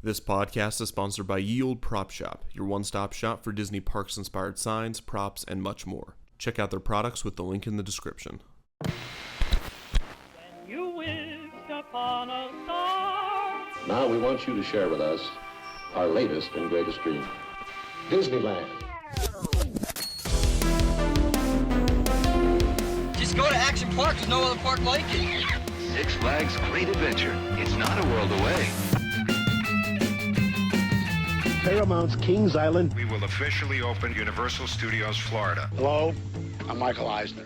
This podcast is sponsored by Ye Olde Prop Shop, your one-stop shop for Disney parks-inspired signs, props, and much more. Check out their products with the link in the description. When you wish upon a star. Now we want you to share with us our latest and greatest dream. Disneyland. Just go to Action Park. There's no other park like it. Six Flags Great Adventure. It's not a world away. Paramount's Kings Island. We will officially open Universal Studios Florida. Hello, I'm Michael Eisner.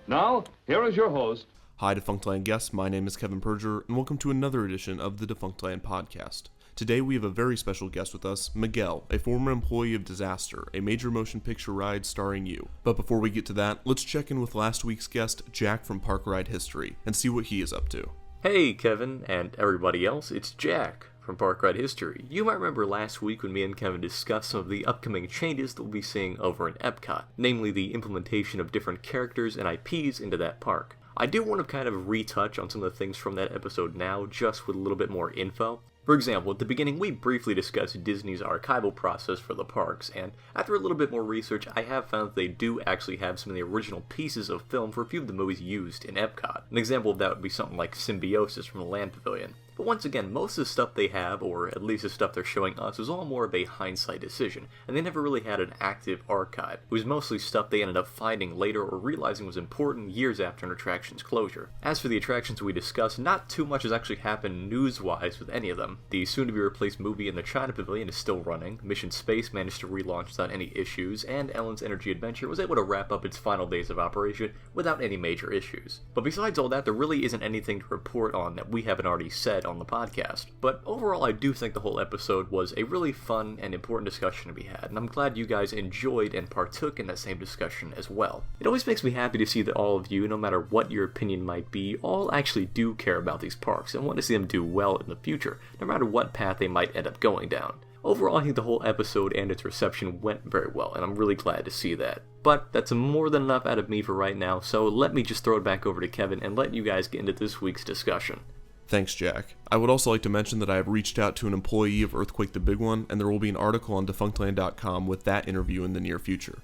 Now, here is your host. Hi, Defunctland guests. My name is Kevin Perger, and welcome to another edition of the Defunctland podcast. Today, we have a very special guest with us, Miguel, a former employee of Disaster, a major motion picture ride starring you. But before we get to that, let's check in with last week's guest, Jack from Park Ride History, and see what he is up to. Hey, Kevin, and everybody else, it's Jack from Park Ride History. You might remember last week when me and Kevin discussed some of the upcoming changes that we'll be seeing over in Epcot, namely the implementation of different characters and IPs into that park. I do want to kind of retouch on some of the things from that episode now, just with a little bit more info. For example, at the beginning, we briefly discussed Disney's archival process for the parks, and after a little bit more research, I have found that they do actually have some of the original pieces of film for a few of the movies used in Epcot. An example of that would be something like Symbiosis from the Land Pavilion. But once again, most of the stuff they have, or at least the stuff they're showing us, was all more of a hindsight decision, and they never really had an active archive. It was mostly stuff they ended up finding later or realizing was important years after an attraction's closure. As for the attractions we discussed, not too much has actually happened news-wise with any of them. The soon-to-be-replaced movie in the China Pavilion is still running, Mission Space managed to relaunch without any issues, and Ellen's Energy Adventure was able to wrap up its final days of operation without any major issues. But besides all that, there really isn't anything to report on that we haven't already said on the podcast. But overall, I do think the whole episode was a really fun and important discussion to be had, and I'm glad you guys enjoyed and partook in that same discussion as well. It always makes me happy to see that all of you, no matter what your opinion might be, all actually do care about these parks and want to see them do well in the future, no matter what path they might end up going down. Overall, I think the whole episode and its reception went very well, and I'm really glad to see that. But that's more than enough out of me for right now, so let me just throw it back over to Kevin and let you guys get into this week's discussion. Thanks, Jack. I would also like to mention that I have reached out to an employee of Earthquake the Big One, and there will be an article on Defunctland.com with that interview in the near future.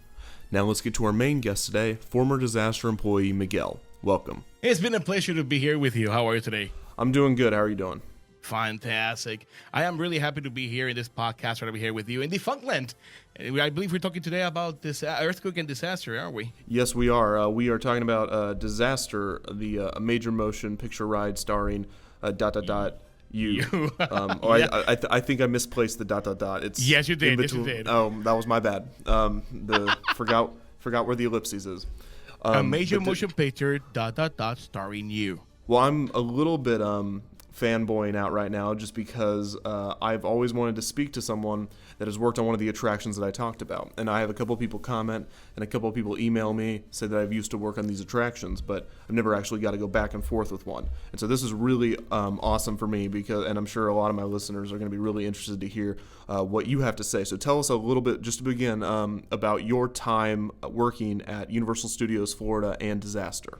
Now let's get to our main guest today, former Disaster employee Miguel. Welcome. It's been a pleasure to be here with you. How are you today? I'm doing good. How are you doing? Fantastic. I am really happy to be here in this podcast, to be here with you in Defunctland. I believe we're talking today about this earthquake and disaster, aren't we? Yes, we are. We are talking about Disaster, the major motion picture ride starring ... you. I think I misplaced the ... It's yes, you did. Yes, you did. Oh, that was my bad. Forgot where the ellipses is. A major motion picture ... starring you. Well, I'm a little bit fanboying out right now just because I've always wanted to speak to someone that has worked on one of the attractions that I talked about. And I have a couple of people comment and a couple of people email me, say that I've used to work on these attractions, but I've never actually got to go back and forth with one. And so this is really awesome for me and I'm sure a lot of my listeners are going to be really interested to hear what you have to say. So tell us a little bit, just to begin, about your time working at Universal Studios Florida and Disaster.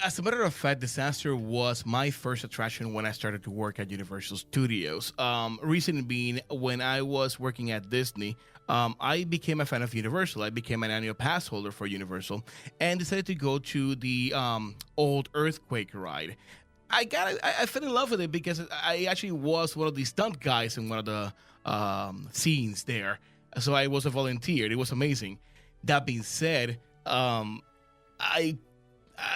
As a matter of fact, Disaster was my first attraction when I started to work at Universal Studios. Reason being, when I was working at Disney, I became a fan of Universal. I became an annual pass holder for Universal and decided to go to the old Earthquake ride. I fell in love with it because I actually was one of the stunt guys in one of the scenes there. So I was a volunteer. It was amazing. That being said,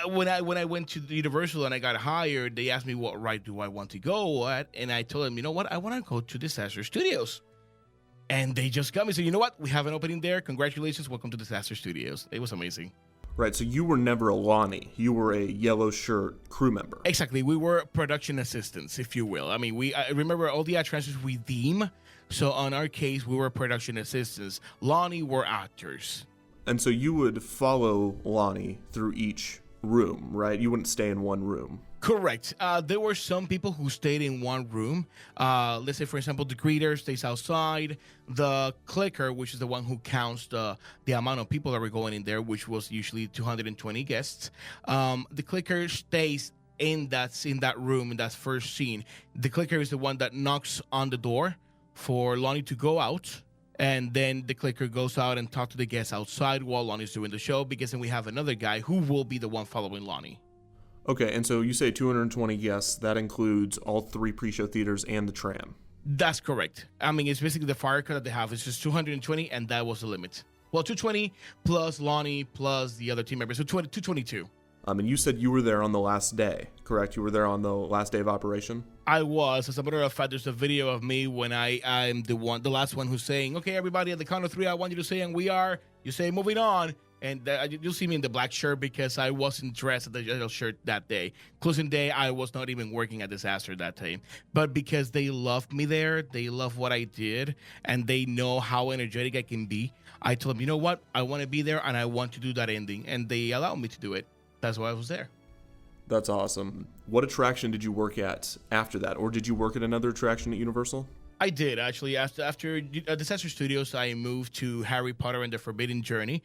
when I went to the Universal and I got hired, they asked me what ride do I want to go at, and I told them, you know what, I want to go to Disaster Studios. And they just got me, so you know what, we have an opening there. Congratulations, welcome to Disaster Studios. It was amazing. Right, so you were never a Lonnie. You were a yellow shirt crew member. Exactly, we were production assistants, if you will. I mean, I remember all the attractions we theme, so on our case, we were production assistants. Lonnie were actors. And so you would follow Lonnie through each room, right? You wouldn't stay in one room. Correct. There were some people who stayed in one room. Let's say, for example, the greeter stays outside. The clicker, which is the one who counts the amount of people that were going in there, which was usually 220 guests. The clicker stays in that room, in that first scene. The clicker is the one that knocks on the door for Lonnie to go out. And then the clicker goes out and talk to the guests outside while Lonnie's doing the show, because then we have another guy who will be the one following Lonnie. Okay, and so you say 220 guests. That includes all 3 pre-show theaters and the tram. That's correct. I mean, it's basically the fire cut that they have. It's just 220, and that was the limit. Well, 220 plus Lonnie plus the other team members, so 222. And you said you were there on the last day, correct? You were there on the last day of operation? I was. As a matter of fact, there's a video of me when I'm the last one who's saying, okay, everybody, at the count of 3, I want you to say, and we are. You say, moving on. And you'll see me in the black shirt because I wasn't dressed at the yellow shirt that day. Closing day, I was not even working at Disaster that day. But because they loved me there, they love what I did, and they know how energetic I can be, I told them, you know what? I want to be there, and I want to do that ending. And they allowed me to do it. That's why I was there. That's awesome. What attraction did you work at after that? Or did you work at another attraction at Universal? I did, actually. After Disaster Studios, I moved to Harry Potter and the Forbidden Journey,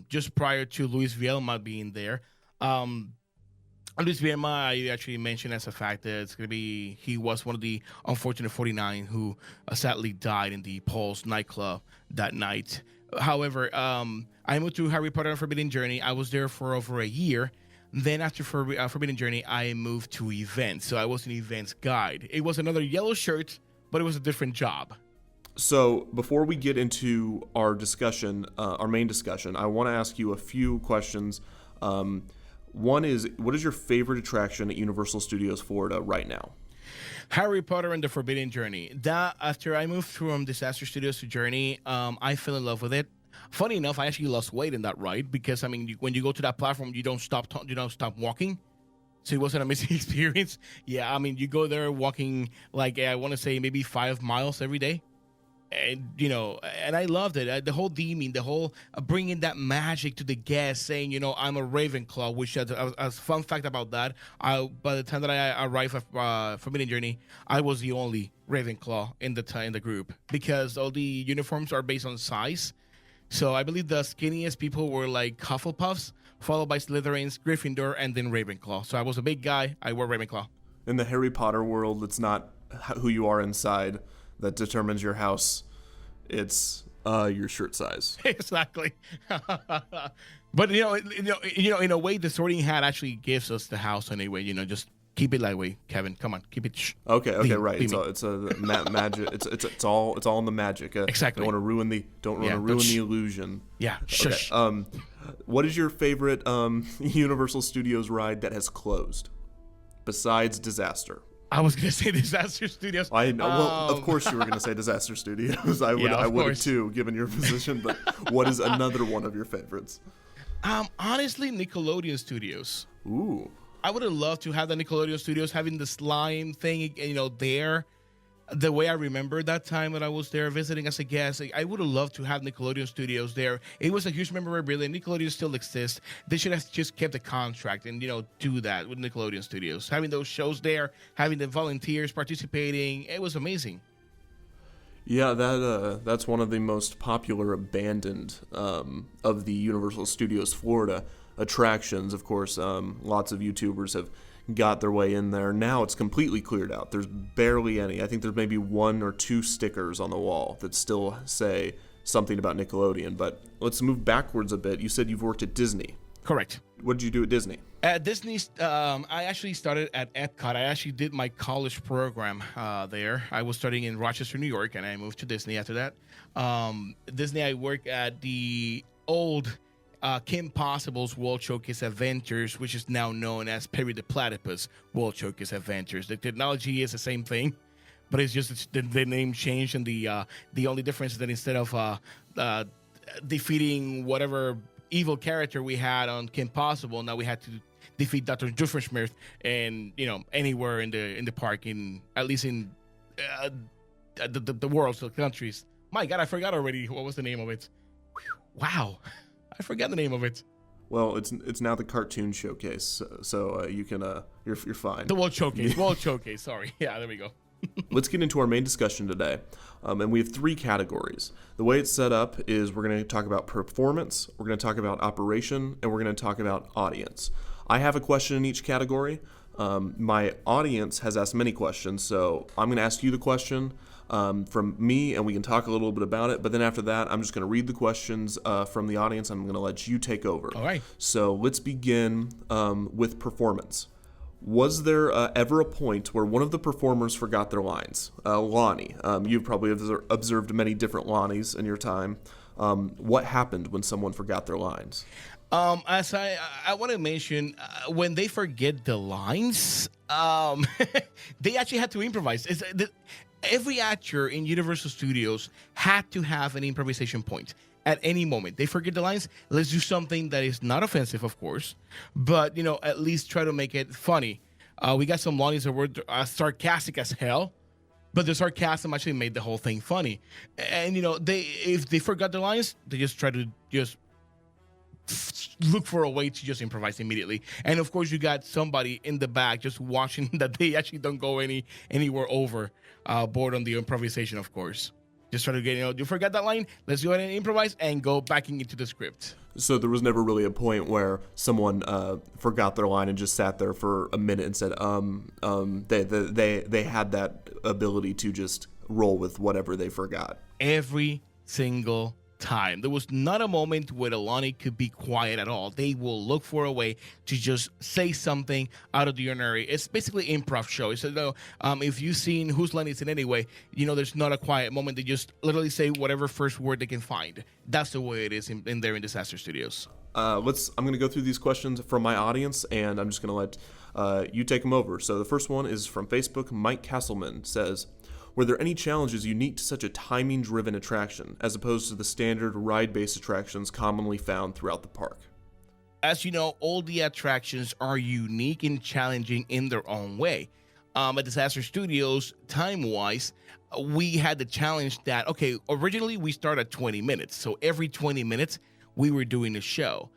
just prior to Luis Vielma being there. Luis Vielma, I actually mentioned as a fact that it's going to be, he was one of the unfortunate 49 who sadly died in the Paul's nightclub that night. However, I moved to Harry Potter and Forbidden Journey. I was there for over a year. Then after Forbidden Journey, I moved to events. So I was an events guide. It was another yellow shirt, but it was a different job. So before we get into our discussion, our main discussion, I want to ask you a few questions. One is, what is your favorite attraction at Universal Studios Florida right now? Harry Potter and the Forbidden Journey. That, after I moved from Disaster Studios to Journey, I fell in love with it. Funny enough, I actually lost weight in that ride because, I mean, when you go to that platform, you don't stop walking. So it was an amazing experience. Yeah, I mean, you go there walking, like, I want to say maybe 5 miles every day. And, you know, and I loved it. The whole theming, the whole bringing that magic to the guests, saying, you know, I'm a Ravenclaw, which, as a fun fact about that, by the time that I arrived at Forbidden Journey, I was the only Ravenclaw in the group because all the uniforms are based on size. So I believe the skinniest people were like Hufflepuffs, followed by Slytherins, Gryffindor, and then Ravenclaw. So I was a big guy. I wore Ravenclaw. In the Harry Potter world, it's not who you are inside that determines your house. It's your shirt size. Exactly. But you know, in a way, the Sorting Hat actually gives us the house anyway. You know, just keep it lightweight, Kevin. Come on, keep it. Okay, right. It's a magic. It's all in the magic. Exactly. Don't want to ruin the illusion. Yeah. Shush. Okay. What is your favorite Universal Studios ride that has closed besides Disaster? I was gonna say Disaster Studios. I know. Well, of course you were gonna say Disaster Studios. I would have too, given your position. But what is another one of your favorites? Honestly, Nickelodeon Studios. Ooh. I would have loved to have the Nickelodeon Studios having the slime thing, you know, there. The way I remember that time that I was there visiting as a guest, I would have loved to have Nickelodeon Studios there. It was a huge memorabilia. Nickelodeon still exists. They should have just kept the contract and, you know, do that with Nickelodeon Studios. Having those shows there, having the volunteers participating, it was amazing. Yeah, that's one of the most popular abandoned of the Universal Studios Florida attractions. Of course, lots of YouTubers have got their way in there. Now it's completely cleared out. There's barely any. I think there's maybe 1 or 2 stickers on the wall that still say something about Nickelodeon. But let's move backwards a bit. You said you've worked at Disney. Correct. What did you do at Disney? At Disney, I actually started at Epcot. I actually did my college program there. I was studying in Rochester, New York, and I moved to Disney after that. Disney, I worked at the old Kim Possible's World Showcase Adventures, which is now known as Perry the Platypus World Showcase Adventures. The technology is the same thing, but it's just the name changed, and the only difference is that instead of defeating whatever evil character we had on Kim Possible, now we had to defeat Dr. Doofenshmirtz and, you know, anywhere in the park, at least in the world, so countries. My God, I forgot already what was the name of it. Wow. I forgot the name of it. Well, it's now the cartoon showcase, so you can you're fine. The World Showcase. Sorry. Yeah, there we go. Let's get into our main discussion today, and we have 3 categories. The way it's set up is we're going to talk about performance, we're going to talk about operation, and we're going to talk about audience. I have a question in each category. My audience has asked many questions, so I'm going to ask you the question from me, and we can talk a little bit about it. But then after that, I'm just going to read the questions from the audience. I'm going to let you take over. All right. So let's begin with performance. Was there ever a point where one of the performers forgot their lines? Lonnie, you've probably observed many different Lonnies in your time. What happened when someone forgot their lines? As I want to mention, when they forget the lines, they actually had to improvise. Every actor in Universal Studios had to have an improvisation point at any moment. They forget the lines. Let's do something that is not offensive, of course, but at least try to make it funny. We got some Lonnies that were sarcastic as hell, but the sarcasm actually made the whole thing funny. And if they forgot the lines, they just try to look for a way to just improvise immediately. And of course, you got somebody in the back just watching that they actually don't go anywhere over board on the improvisation, of course. Just try to get, you forgot that line, let's go ahead and improvise and go backing into the script. So there was never really a point where someone forgot their line and just sat there for a minute and said, they had that ability to just roll with whatever they forgot. Every single time. There was not a moment where the Lonnie could be quiet at all. They will look for a way to just say something out of the ordinary. It's basically improv show. So if you've seen Whose Line Is It Anyway, there's not a quiet moment. They just literally say whatever first word they can find. That's the way it is in there in Disaster Studios. I'm going to go through these questions from my audience, and I'm just going to let you take them over. So the first one is from Facebook. Mike Castleman says, were there any challenges unique to such a timing-driven attraction, as opposed to the standard ride-based attractions commonly found throughout the park? As you know, all the attractions are unique and challenging in their own way. At Disaster Studios, time-wise, we had the challenge that, originally we start at 20 minutes. So every 20 minutes, we were doing a show.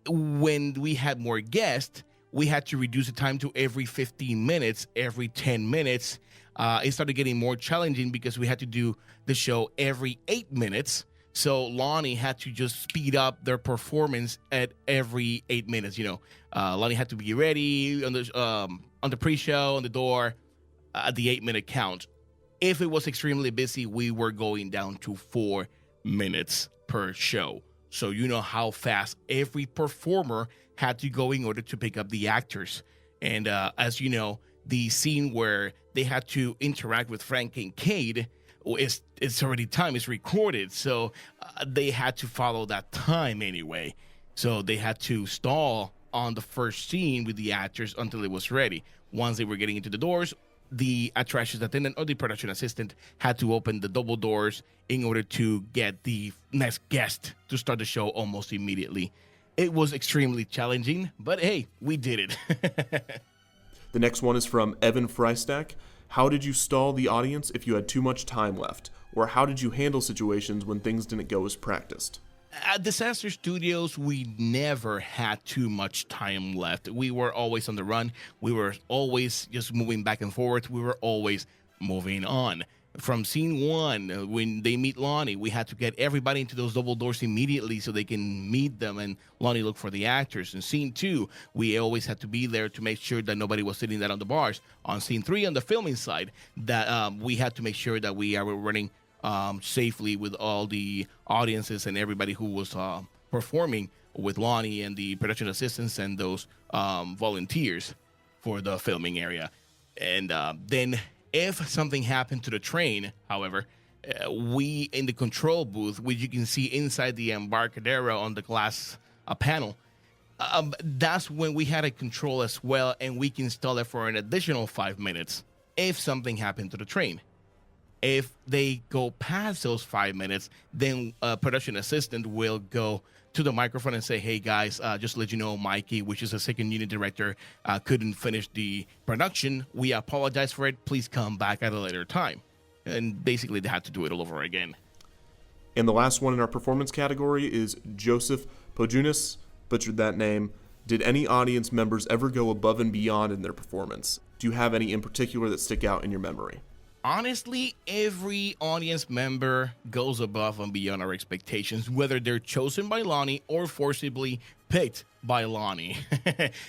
When we had more guests, we had to reduce the time to every 15 minutes, every 10 minutes. It started getting more challenging because we had to do the show every 8 minutes. So Lonnie had to just speed up their performance at every 8 minutes. Lonnie had to be ready on the pre-show, on the door, at the 8-minute count. If it was extremely busy, we were going down to 4 minutes per show. So you know how fast every performer had to go in order to pick up the actors. And as you know, the scene where they had to interact with Frank Kincaid, it's already time, it's recorded. So they had to follow that time anyway. So they had to stall on the first scene with the actors until it was ready. Once they were getting into the doors, the attractions attendant or the production assistant had to open the double doors in order to get the next guest to start the show almost immediately. It was extremely challenging, but hey, we did it. The next one is from Evan Freistack. How did you stall the audience if you had too much time left? Or how did you handle situations when things didn't go as practiced? At Disaster Studios, we never had too much time left. We were always on the run. We were always just moving back and forth. We were always moving on. From scene 1, when they meet Lonnie, we had to get everybody into those double doors immediately so they can meet them and Lonnie look for the actors. In scene 2, we always had to be there to make sure that nobody was sitting there on the bars. On scene 3, on the filming side, that we had to make sure that we are running safely with all the audiences and everybody who was performing with Lonnie and the production assistants and those volunteers for the filming area. And then if something happened to the train, however, we in the control booth, which you can see inside the Embarcadero on the glass panel, that's when we had a control as well, and we can stall it for an additional 5 minutes if something happened to the train. If they go past those 5 minutes, then a production assistant will go to the microphone and say, hey guys, just to let you know, Mikey, which is a second unit director, couldn't finish the production. We apologize for it. Please come back at a later time. And basically they had to do it all over again. And the last one in our performance category is Joseph Pojunas. butchered that name. Did any audience members ever go above and beyond in their performance? Do you have any in particular that stick out in your memory? Honestly, every audience member goes above and beyond our expectations, whether they're chosen by Lonnie or forcibly picked by Lonnie.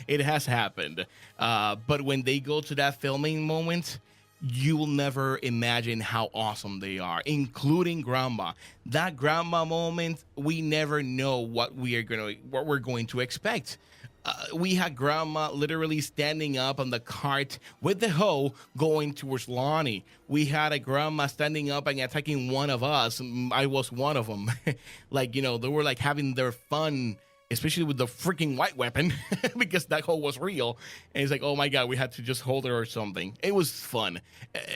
It has happened. But when they go to that filming moment, you will never imagine how awesome they are, including Grandma. That Grandma moment, we never know what we're going to expect. We had Grandma literally standing up on the cart with the hoe going towards Lonnie. We had a Grandma standing up and attacking one of us. I was one of them. They were like having their fun, especially with the freaking white weapon, because that hoe was real. And it's like, oh my God, we had to just hold her or something. It was fun.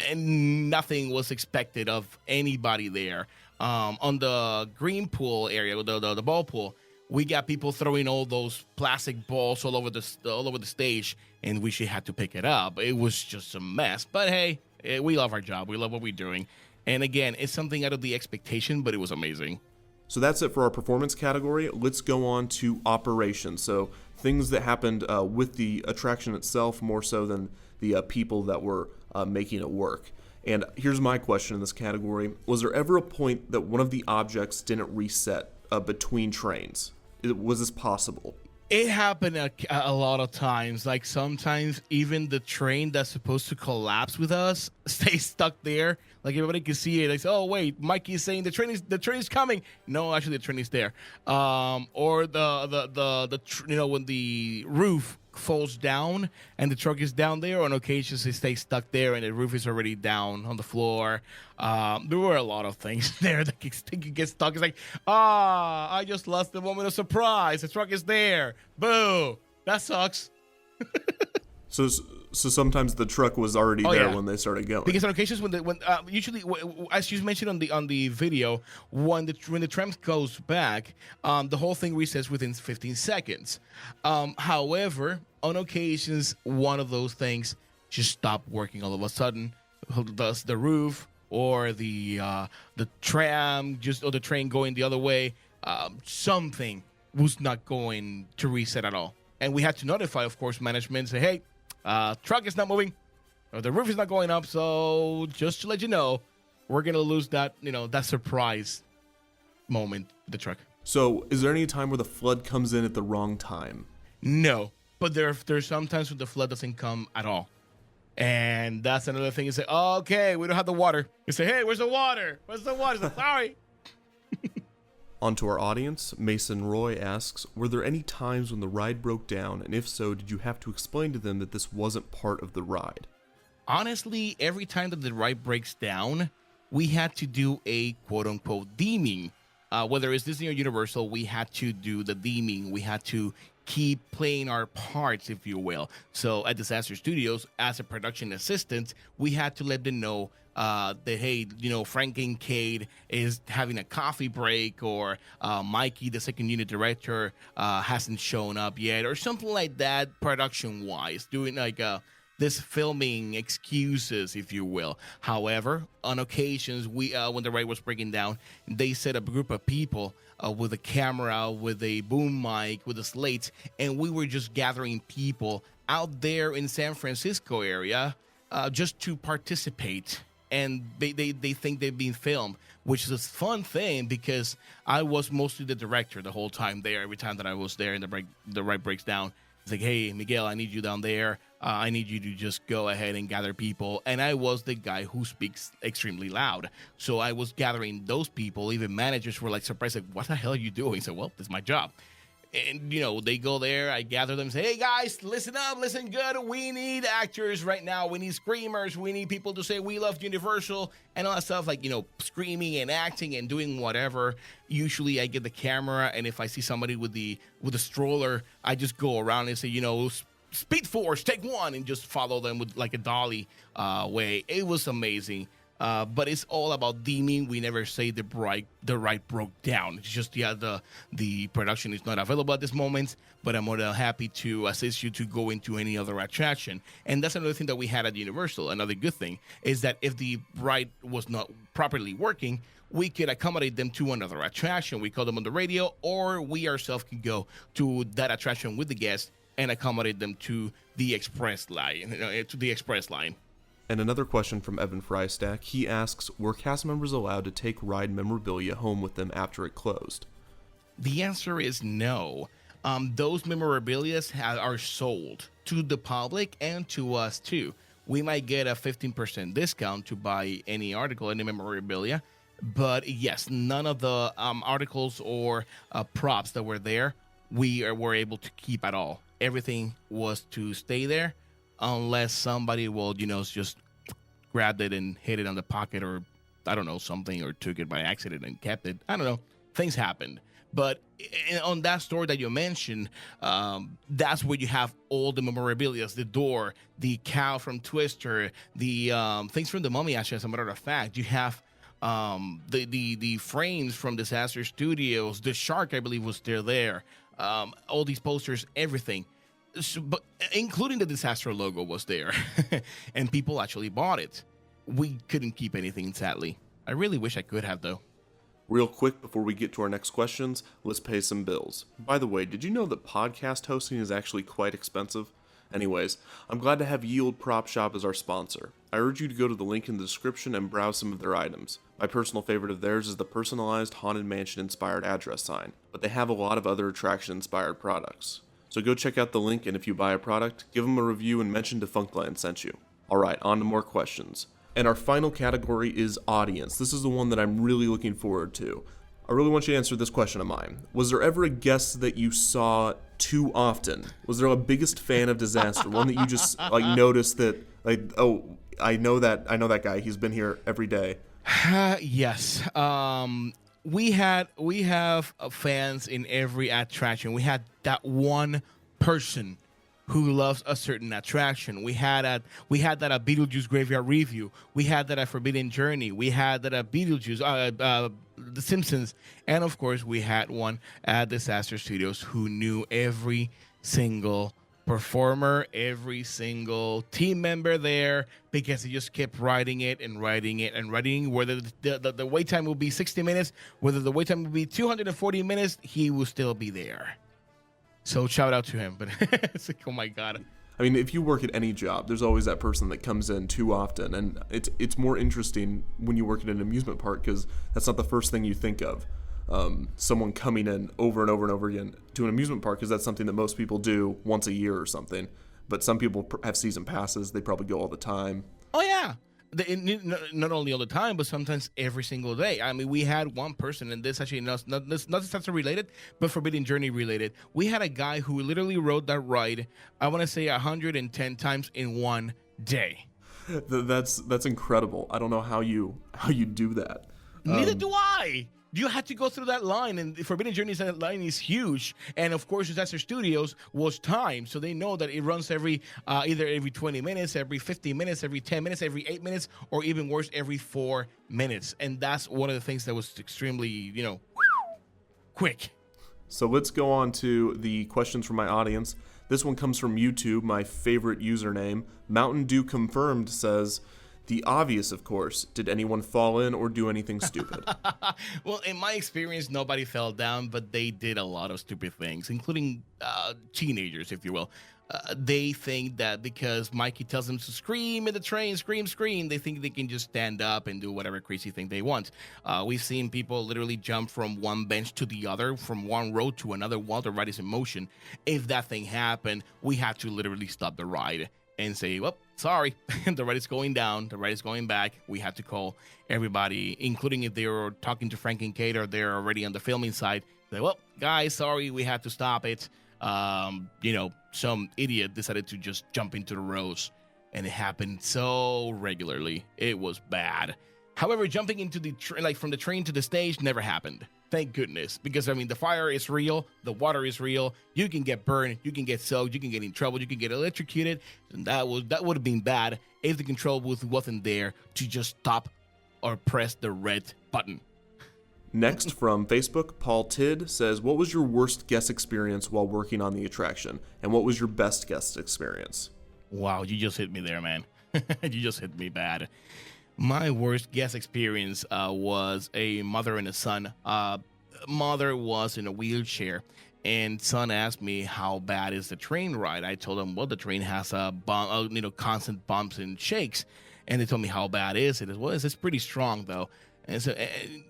And nothing was expected of anybody there. On the green pool area, the ball pool, we got people throwing all those plastic balls all over the stage, and we had to pick it up. It was just a mess. But hey, we love our job. We love what we're doing. And again, it's something out of the expectation, but it was amazing. So that's it for our performance category. Let's go on to operations. So things that happened with the attraction itself more so than the people that were making it work. And here's my question in this category. Was there ever a point that one of the objects didn't reset between trains? Was this possible? It happened a lot of times. Like sometimes even the train that's supposed to collapse with us stays stuck there. Like everybody can see it. Like, oh wait, Mikey is saying the train is coming. No, actually the train is there. Or when the roof falls down and the truck is down there. On occasions, it stays stuck there and the roof is already down on the floor. There were a lot of things there that can get stuck. It's like, I just lost the moment of surprise. The truck is there. Boo. That sucks. So sometimes the truck was already there when they started going. Because on occasions usually, as you mentioned on the video, when the tram goes back, the whole thing resets within 15 seconds. However, on occasions, one of those things just stopped working all of a sudden. Thus, the roof or the tram or the train going the other way, something was not going to reset at all, and we had to notify, of course, management. Say, hey. Truck is not moving, or the roof is not going up, so just to let you know, we're going to lose that surprise moment with the truck. So is there any time where the flood comes in at the wrong time? No, but there's sometimes when the flood doesn't come at all. And that's another thing. You say, okay, we don't have the water. You say, hey, where's the water? Where's the water? So, sorry. On to our audience, Mason Roy asks, were there any times when the ride broke down, and if so, did you have to explain to them that this wasn't part of the ride? Honestly, every time that the ride breaks down, we had to do a quote-unquote theming. Whether it's Disney or Universal, we had to do the theming. We had to keep playing our parts, if you will. So at Disaster Studios, as a production assistant, we had to let them know that, hey, Frank and Cade is having a coffee break, or Mikey, the second unit director, hasn't shown up yet, or something like that, production-wise, doing like this filming excuses, if you will. However, on occasions, we when the ride was breaking down, they set up a group of people with a camera, with a boom mic, with a slate, and we were just gathering people out there in San Francisco area just to participate. And they think they're being filmed, which is a fun thing because I was mostly the director the whole time there. Every time that I was there and the ride breaks down, it's like, hey, Miguel, I need you down there. I need you to just go ahead and gather people. And I was the guy who speaks extremely loud. So I was gathering those people. Even managers were like surprised, like, what the hell are you doing? So, well, this is my job. And, they go there, I gather them, say, hey, guys, listen up, listen good. We need actors right now. We need screamers. We need people to say we love Universal and all that stuff, like, screaming and acting and doing whatever. Usually I get the camera, and if I see somebody with a stroller, I just go around and say, Speed Force, take one, and just follow them with like a dolly way. It was amazing. But it's all about theming. We never say the ride broke down. It's just the production is not available at this moment, but I'm more than happy to assist you to go into any other attraction. And that's another thing that we had at Universal. Another good thing is that if the ride was not properly working, we could accommodate them to another attraction. We call them on the radio, or we ourselves can go to that attraction with the guests and accommodate them to the express line. And another question from Evan Frystack. He asks, were cast members allowed to take ride memorabilia home with them after it closed? The answer is no. Those memorabilia are sold to the public and to us too. We might get a 15% discount to buy any article, any memorabilia. But yes, none of the articles or props that were there, we were able to keep at all. Everything was to stay there unless somebody will, just grabbed it and hit it on the pocket or, I don't know, something, or took it by accident and kept it. I don't know. Things happened. But on that store that you mentioned, that's where you have all the memorabilia, the door, the cow from Twister, the things from the Mummy, actually, as a matter of fact. You have the frames from Disaster Studios. The shark, I believe, was still there. All these posters, everything. So, but including the Disaster logo was there. And people actually bought it. We couldn't keep anything, sadly. I really wish I could have, though. Real quick, before we get to our next questions, let's pay some bills. By the way, did you know that podcast hosting is actually quite expensive? Anyways, I'm glad to have Yield Prop Shop as our sponsor. I urge you to go to the link in the description and browse some of their items. My personal favorite of theirs is the personalized Haunted Mansion-inspired address sign, but they have a lot of other attraction-inspired products. So go check out the link, and if you buy a product, give them a review and mention Defunctland sent you. Alright, on to more questions. And our final category is audience. This is the one that I'm really looking forward to. I really want you to answer this question of mine. Was there ever a guest that you saw too often? Was there a biggest fan of Disaster? One that you just noticed that oh, I know that guy. He's been here every day. Yes. We have fans in every attraction. We had that one person who loves a certain attraction. We had that at Beetlejuice Graveyard Review. We had that at Forbidden Journey. We had that at Beetlejuice, The Simpsons, and of course we had one at Disaster Studios who knew every single performer, every single team member there, because he just kept writing it and writing it and writing. Whether the wait time will be 60 minutes, whether the wait time will be 240 minutes, he will still be there. So shout out to him. But it's like, oh my God. I mean, if you work at any job, there's always that person that comes in too often, and it's more interesting when you work at an amusement park because that's not the first thing you think of. Someone coming in over and over and over again to an amusement park, because that's something that most people do once a year or something. But some people have season passes; they probably go all the time. Oh yeah, not only all the time, but sometimes every single day. I mean, we had one person, and this actually not disaster related, but Forbidden Journey related. We had a guy who literally rode that ride, I want to say 110 times in one day. That's incredible. I don't know how you do that. Neither do I. You had to go through that line, and Forbidden Journey's line is huge. And of course, Disaster Studios was timed, so they know that it runs either every 20 minutes, every 50 minutes, every 10 minutes, every 8 minutes, or even worse, every 4 minutes. And that's one of the things that was extremely, quick. So let's go on to the questions from my audience. This one comes from YouTube, my favorite username. Mountain Dew Confirmed says, the obvious, of course. Did anyone fall in or do anything stupid? Well, in my experience, nobody fell down, but they did a lot of stupid things, including teenagers, if you will. They think that because Mikey tells them to scream in the train, scream, they think they can just stand up and do whatever crazy thing they want. We've seen people literally jump from one bench to the other, from one row to another while the ride is in motion. If that thing happened, we had to literally stop the ride and say, well, sorry, the ride is going down, the ride is going back. We had to call everybody, including if they were talking to Frank and Kate or they're already on the filming side. Say, well, guys, sorry, we had to stop it. Some idiot decided to just jump into the rows, and it happened so regularly. It was bad. However, jumping into the from the train to the stage never happened. Thank goodness, because the fire is real, the water is real. You can get burned, you can get soaked, you can get in trouble, you can get electrocuted, and that would have been bad if the control booth wasn't there to just stop or press the red button. Next, from Facebook, Paul Tidd says, what was your worst guest experience while working on the attraction? And what was your best guest experience? Wow, you just hit me there, man. You just hit me bad. My worst guest experience was a mother and a son. Mother was in a wheelchair, and son asked me how bad is the train ride. I told him, well, the train has constant bumps and shakes. And they told me how bad is it? Well, it's pretty strong, though. And so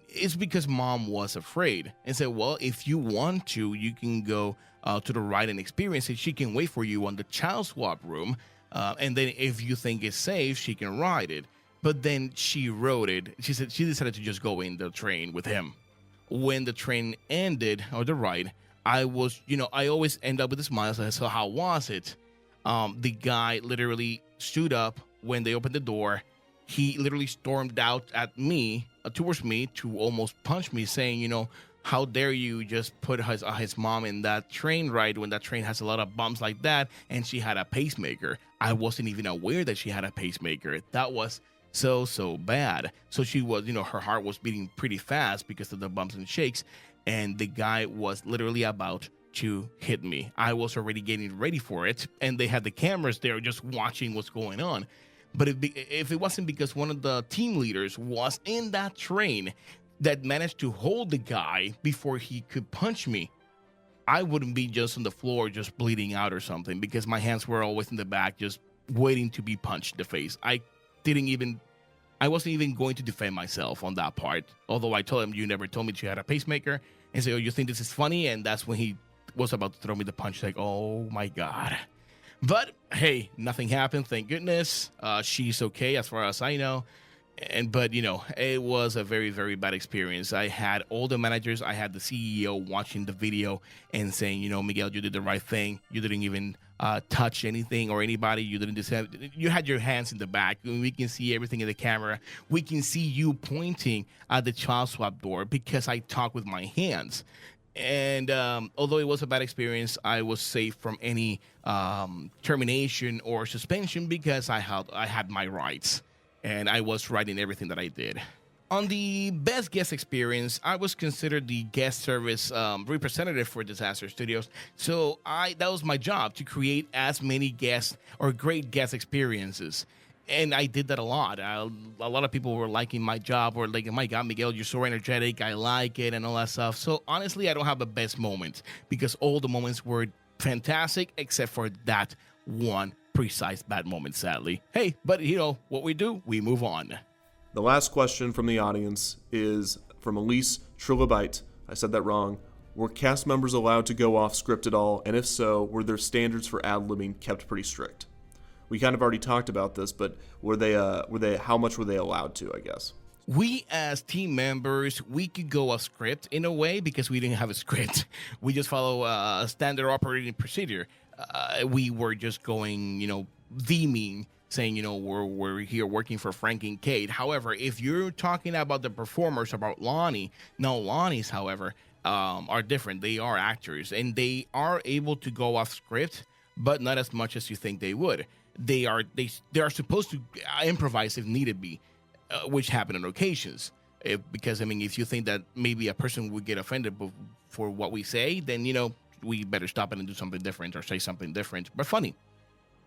it's because mom was afraid. And said, well, if you want to, you can go to the ride and experience it. She can wait for you on the child swap room. And then if you think it's safe, she can ride it. But then she rode it. She said she decided to just go in the train with him. When the train ended, or the ride, I always end up with a smile. So I said, so how was it? The guy literally stood up when they opened the door. He literally stormed out at me, towards me, to almost punch me, saying, how dare you just put his mom in that train ride when that train has a lot of bumps like that, and she had a pacemaker. I wasn't even aware that she had a pacemaker. That was so bad. So she was, her heart was beating pretty fast because of the bumps and shakes, and the guy was literally about to hit me. I was already getting ready for it, and they had the cameras there just watching what's going on. But if it wasn't because one of the team leaders was in that train that managed to hold the guy before he could punch me, I wouldn't be just on the floor just bleeding out or something, because my hands were always in the back just waiting to be punched in the face. I wasn't even going to defend myself on that part, although I told him, you never told me she had a pacemaker, and say, oh, you think this is funny? And that's when he was about to throw me the punch, like, oh my God. But hey, nothing happened, thank goodness. She's okay as far as I know. But it was a very, very bad experience. I had all the managers, I had the CEO watching the video and saying, Miguel, you did the right thing. You didn't even touch anything or anybody. You had your hands in the back. We can see everything in the camera. We can see you pointing at the child swap door because I talk with my hands. And although it was a bad experience, I was safe from any termination or suspension because I had my rights, and I was right in everything that I did. On the best guest experience, I was considered the guest service representative for Disaster Studios. So that was my job, to create as many guest or great guest experiences. And I did that a lot. A lot of people were liking my job, or like, my God, Miguel, you're so energetic. I like it and all that stuff. So honestly, I don't have a best moment because all the moments were fantastic except for that one precise bad moment, sadly. Hey, but what we do, we move on. The last question from the audience is from Elise Trilobite. I said that wrong. Were cast members allowed to go off script at all? And if so, were their standards for ad-libbing kept pretty strict? We kind of already talked about this, but were they how much were they allowed to, I guess? We as team members, we could go off script in a way because we didn't have a script. We just follow a standard operating procedure. We were just going, theming, saying, we're here working for Frank and Kate. However, if you're talking about the performers, about Lonnie, Lonnie's, however, are different. They are actors, and they are able to go off script, but not as much as you think they would. They are supposed to improvise if needed be, which happen on occasions. Because if you think that maybe a person would get offended for what we say, then we better stop it and do something different or say something different, but funny.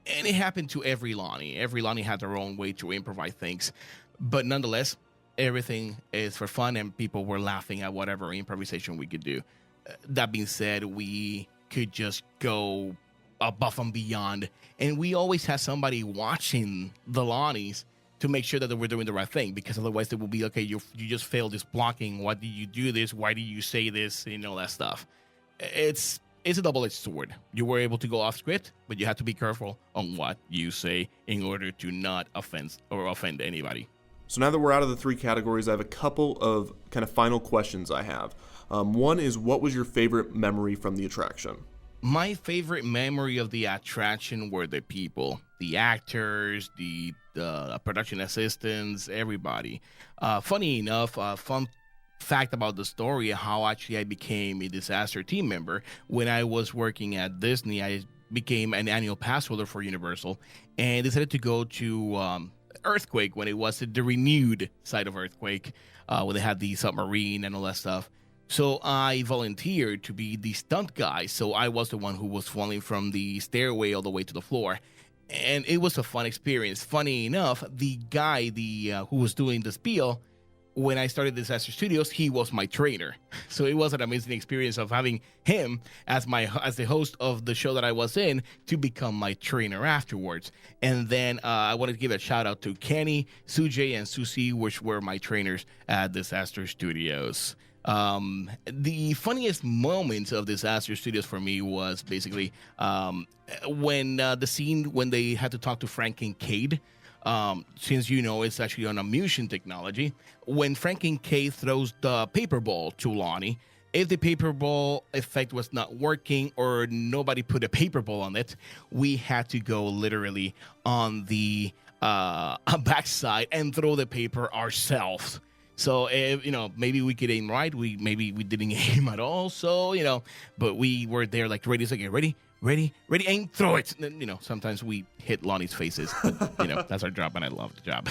And it happened to every Lonnie. Every Lonnie had their own way to improvise things, but nonetheless, everything is for fun, and people were laughing at whatever improvisation we could do. That being said, we could just go above and beyond, and we always have somebody watching the Lonnies to make sure that we're doing the right thing, because otherwise they will be, okay, you just failed this blocking, why did you do this, why did you say this, and all that stuff. It's a double-edged sword. You were able to go off script, but you have to be careful on what you say in order to not offend anybody. So now that we're out of the three categories, I have a couple of kind of final questions I have. One is, what was your favorite memory from the attraction? My favorite memory of the attraction were the people, the actors, the production assistants, everybody. Funny enough, fun fact about the story, how actually I became a disaster team member. When I was working at Disney, I became an annual pass holder for Universal and decided to go to Earthquake, when it was the renewed side of Earthquake, when they had the submarine and all that stuff. So I volunteered to be the stunt guy. So I was the one who was falling from the stairway all the way to the floor. And it was a fun experience. Funny enough, the guy who was doing the spiel, when I started Disaster Studios, he was my trainer. So it was an amazing experience of having him as the host of the show that I was in to become my trainer afterwards. And then I wanted to give a shout out to Kenny, Sujay, and Susie, which were my trainers at Disaster Studios. The funniest moments of Disaster Studios for me was basically when the scene when they had to talk to Frank Kincaid. Since it's actually on a Musion technology, when Frank Kincaid throws the paper ball to Lonnie, if the paper ball effect was not working or nobody put a paper ball on it, we had to go literally on the backside and throw the paper ourselves. So if, maybe we could aim right, maybe we didn't aim at all. So but we were there like ready, so get ready, aim, throw it. And, sometimes we hit Lonnie's faces, but that's our job, and I love the job.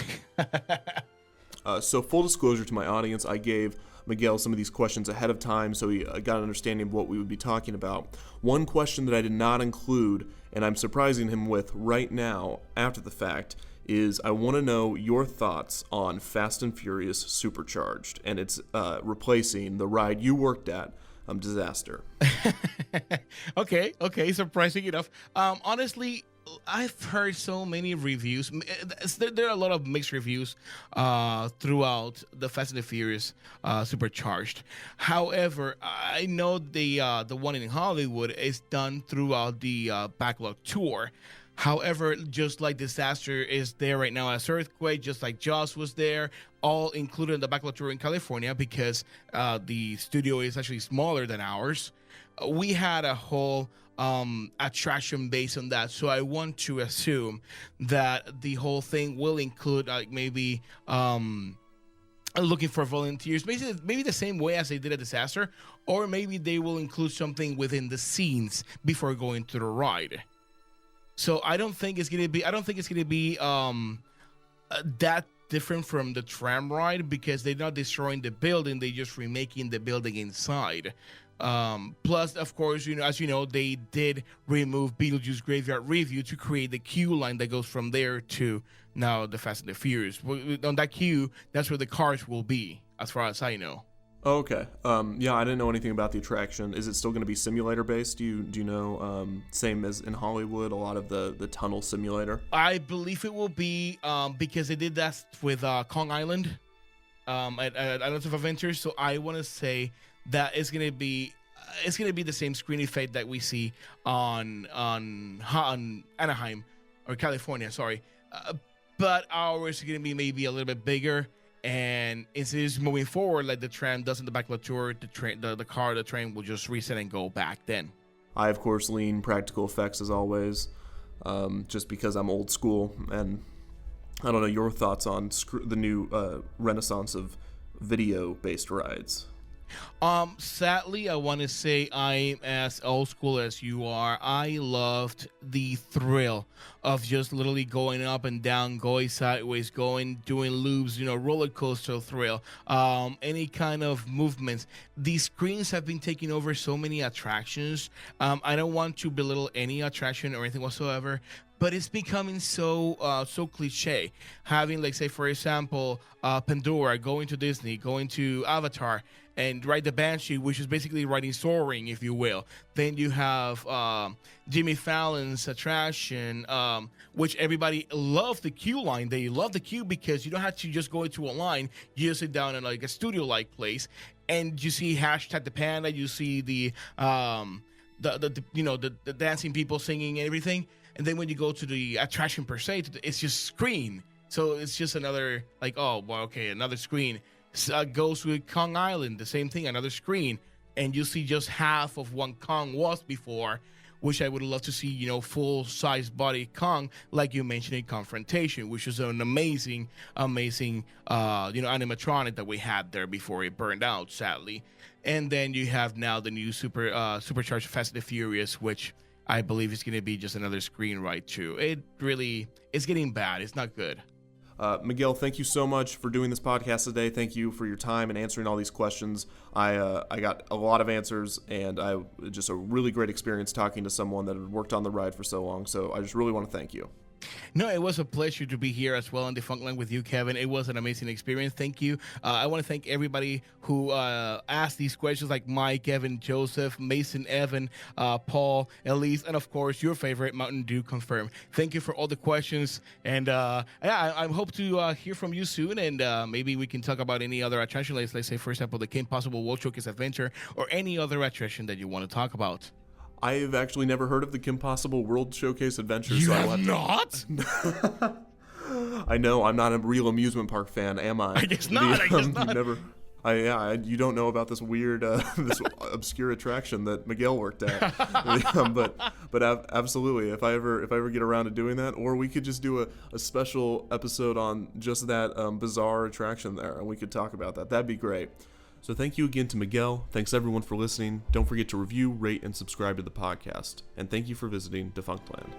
So full disclosure to my audience, I gave Miguel some of these questions ahead of time, so he got an understanding of what we would be talking about. One question that I did not include, and I'm surprising him with right now after the fact, is I want to know your thoughts on Fast and Furious Supercharged, and it's replacing the ride you worked at, Disaster. Okay, surprising enough. Honestly, I've heard so many reviews. There are a lot of mixed reviews throughout the Fast and the Furious Supercharged. However, I know the one in Hollywood is done throughout the backlog tour. However, just like Disaster is there right now as Earthquake, just like Jaws was there, all included in the backlog tour in California because the studio is actually smaller than ours. We had a whole attraction based on that, so I want to assume that the whole thing will include maybe looking for volunteers, maybe the same way as they did at Disaster, or maybe they will include something within the scenes before going to the ride. So I don't think it's gonna be that different from the tram ride because they're not destroying the building; they're just remaking the building inside. Plus, of course, as you know, they did remove Beetlejuice Graveyard Review to create the queue line that goes from there to now the Fast and the Furious. On that queue, that's where the cars will be, as far as I know. Okay. Yeah, I didn't know anything about the attraction. Is it still going to be simulator based? Do you know? Same as in Hollywood, a lot of the tunnel simulator. I believe it will be because they did that with Kong Island at Islands of Adventure. So I want to say that it's gonna be the same screen effect that we see on Anaheim or California. Sorry, but ours is gonna be maybe a little bit bigger. And instead of moving forward like the tram does in the backlog tour, the train will just reset and go back then. I, of course, lean practical effects as always, just because I'm old school. And I don't know your thoughts on the new renaissance of video-based rides. Sadly, I want to say I'm as old school as you are. I loved the thrill of just literally going up and down, going sideways, doing loops, roller coaster thrill, any kind of movements. These screens have been taking over so many attractions. I don't want to belittle any attraction or anything whatsoever, but it's becoming so cliche. Having, like, say, for example, Pandora, going to Disney, going to Avatar, and ride the Banshee, which is basically riding Soaring, if you will. Then you have Jimmy Fallon's attraction, which everybody loved the queue line. They love the queue because you don't have to just go into a line. You just sit down in like a studio-like place, and you see hashtag the panda. You see the dancing people singing and everything. And then when you go to the attraction per se, it's just screen. So it's just another another screen. Goes with Kong Island, the same thing, another screen, and you see just half of what Kong was before, which I would love to see, full-size body Kong, like you mentioned in Confrontation, which is an amazing, animatronic that we had there before it burned out, sadly. And then you have now the new Supercharged Fast and the Furious, which I believe is going to be just another screen ride too. It's getting bad. It's not good. Miguel, thank you so much for doing this podcast today. Thank you for your time and answering all these questions. I got a lot of answers, and just a really great experience talking to someone that had worked on the ride for so long. So I just really want to thank you. No, it was a pleasure to be here as well in Defunctland with you, Kevin. It was an amazing experience. Thank you. I want to thank everybody who asked these questions, like Mike, Evan, Joseph, Mason, Evan, Paul, Elise, and of course your favorite, Mountain Dew Confirm. Thank you for all the questions, and I hope to hear from you soon, and maybe we can talk about any other attraction, let's say, for example, the Kim Possible World Showcase Adventure, or any other attraction that you want to talk about. I've actually never heard of the Kim Possible World Showcase Adventure. You so have not? I know, I'm not a real amusement park fan, am I? I guess not. I guess not. You don't know about this weird, this obscure attraction that Miguel worked at. But absolutely, if I ever get around to doing that, or we could just do a special episode on just that bizarre attraction there, and we could talk about that. That'd be great. So thank you again to Miguel. Thanks everyone for listening. Don't forget to review, rate, and subscribe to the podcast. And thank you for visiting Defunctland.